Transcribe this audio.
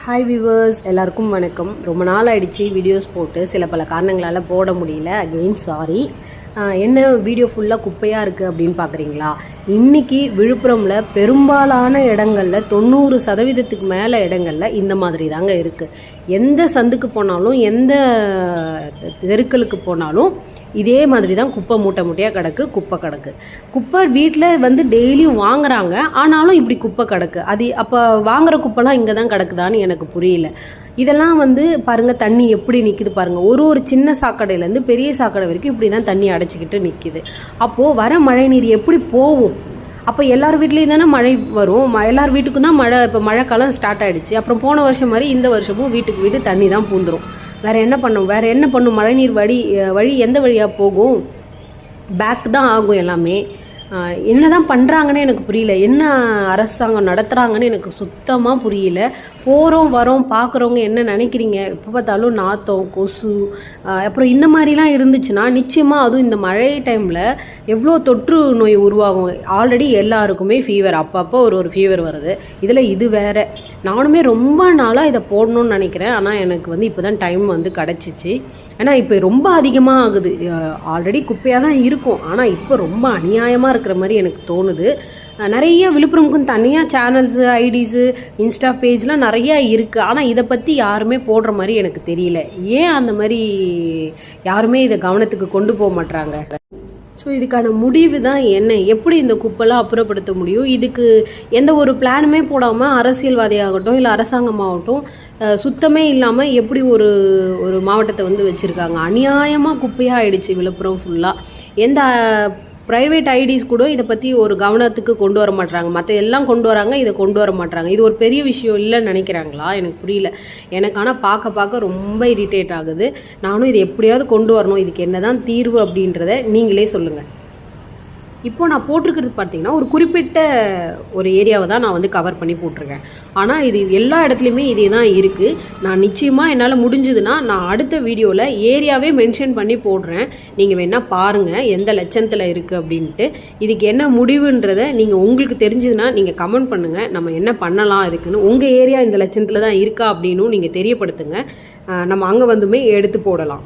Hi viewers, எல்லாருக்கும் வணக்கம். ரொம்ப நாள் ஆயிடுச்சு வீடியோஸ் போட்டு, சில பல காரணங்களால் போட முடியல. Again sorry. என்ன வீடியோ ஃபுல்லாக குப்பையாக இருக்குது அப்படின்னு பார்க்குறீங்களா? இன்றைக்கி விழுப்புரமில் பெரும்பாலான இடங்களில் 90% மேலே இடங்களில் இந்த மாதிரி தாங்க இருக்குது. எந்த சந்துக்கு போனாலும், எந்த தெருக்களுக்கு போனாலும் இதே மாதிரி தான் குப்பை மூட்டை மூட்டையாக கிடக்கு, குப்பை கிடக்கு. குப்பை வீட்டில் டெய்லியும் வாங்குறாங்க, ஆனாலும் இப்படி குப்பை கிடக்கு. அது அப்போ வாங்குற குப்பைலாம் இங்கே தான் கிடக்குதான்னு எனக்கு புரியல. இதெல்லாம் பாருங்கள், தண்ணி எப்படி நிற்கிது பாருங்கள். ஒரு சின்ன சாக்கடையிலேருந்து பெரிய சாக்கடை வரைக்கும் இப்படி தான் தண்ணி அடைச்சிக்கிட்டு நிற்கிது. அப்போது வர மழை நீர் எப்படி போகும்? அப்போ எல்லார் வீட்லேயும் தானே மழை வரும். எல்லார் வீட்டுக்கும் தான் மழை. இப்போ மழைக்காலம் ஸ்டார்ட் ஆகிடுச்சு. அப்புறம் போன வருஷம் மாதிரி இந்த வருஷமும் வீட்டுக்கு வீடு தண்ணி தான் பூந்துடும். வேறு என்ன பண்ணும்? மழைநீர் வழி எந்த வழியாக போகும்? பேக் தான் ஆகும் எல்லாமே. என்ன தான் பண்ணுறாங்கன்னு எனக்கு புரியல. என்ன அரசாங்கம் நடத்துகிறாங்கன்னு எனக்கு சுத்தமாக புரியல. போகிறோம் வரோம் பார்க்குறவங்க என்ன நினைக்கிறீங்க? எப்போ பார்த்தாலும் நாத்தம், கொசு, அப்புறம் இந்த மாதிரிலாம் இருந்துச்சுன்னா நிச்சயமாக அதுவும் இந்த மழை டைமில் எவ்வளோ தொற்று நோய் உருவாகும். ஆல்ரெடி எல்லாருக்குமே ஃபீவர், அப்பப்போ ஒரு ஃபீவர் வருது. இதில் இது வேறு. நானுமே ரொம்ப நாளாக இதை போடணும்னு நினைக்கிறேன். ஆனால் எனக்கு இப்போ தான் டைம் கிடச்சிச்சு. ஏன்னா இப்போ ரொம்ப அதிகமாக ஆகுது. ஆல்ரெடி குப்பையாக தான் இருக்கும், ஆனால் இப்போ ரொம்ப அநியாயமாக இருக்கிற மாதிரி எனக்கு தோணுது. நிறைய விழுப்புரமுக்கும் தனியாக சேனல்ஸு, ஐடிஸு, இன்ஸ்டா பேஜ்லாம் நிறையா இருக்குது. ஆனால் இதை பற்றி யாருமே போடுற மாதிரி எனக்கு தெரியல. ஏன் அந்த மாதிரி யாருமே இதை கவனத்துக்கு கொண்டு போக மாட்றாங்க? ஸோ இதுக்கான முடிவு தான் என்ன? எப்படி இந்த குப்பைலாம் அப்புறப்படுத்த முடியும்? இதுக்கு எந்த ஒரு பிளானுமே போடாமல் அரசியல்வாதியாகட்டும் இல்லை அரசாங்கமாகட்டும் சுத்தமே இல்லாமல் எப்படி ஒரு மாவட்டத்தை வச்சுருக்காங்க. அநியாயமாக குப்பையாக ஆயிடுச்சு விழுப்புரம் ஃபுல்லாக. எந்த ப்ரைவேட் ஐடிஸ் கூட இதை பற்றி ஒரு கவனத்துக்கு கொண்டு வர மாட்டாங்க. மற்ற எல்லாம் கொண்டு வராங்க, இதை கொண்டு வர மாட்டாங்க. இது ஒரு பெரிய விஷயம் இல்லைன்னு நினைக்கிறாங்களா? எனக்கு புரியல. எனக்கு ஆனால் பார்க்க ரொம்ப இரிட்டேட் ஆகுது. நானும் இதை எப்படியாவது கொண்டு வரணும். இதுக்கு என்ன தான் தீர்வு அப்படின்றத நீங்களே சொல்லுங்கள். இப்போது நான் போட்டிருக்கிறது பார்த்தீங்கன்னா ஒரு குறிப்பிட்ட ஒரு ஏரியாவை தான் நான் கவர் பண்ணி போட்டிருக்கேன். ஆனால் இது எல்லா இடத்துலையுமே இதே தான் இருக்குது. நான் நிச்சயமாக என்னால் முடிஞ்சதுன்னா நான் அடுத்த வீடியோவில் ஏரியாவே மென்ஷன் பண்ணி போடுறேன். நீங்கள் வேணால் பாருங்கள் எந்த லட்சத்தில் இருக்குது அப்படின்ட்டு. இதுக்கு என்ன முடிவுன்றதை நீங்கள் உங்களுக்கு தெரிஞ்சதுன்னா நீங்கள் கமெண்ட் பண்ணுங்கள். நம்ம என்ன பண்ணலாம் இருக்குன்னு. உங்கள் ஏரியா இந்த லட்சத்தில் தான் இருக்கா அப்படின்னும் நீங்கள் தெரியப்படுத்துங்க. நம்ம அங்கே எடுத்து போடலாம்.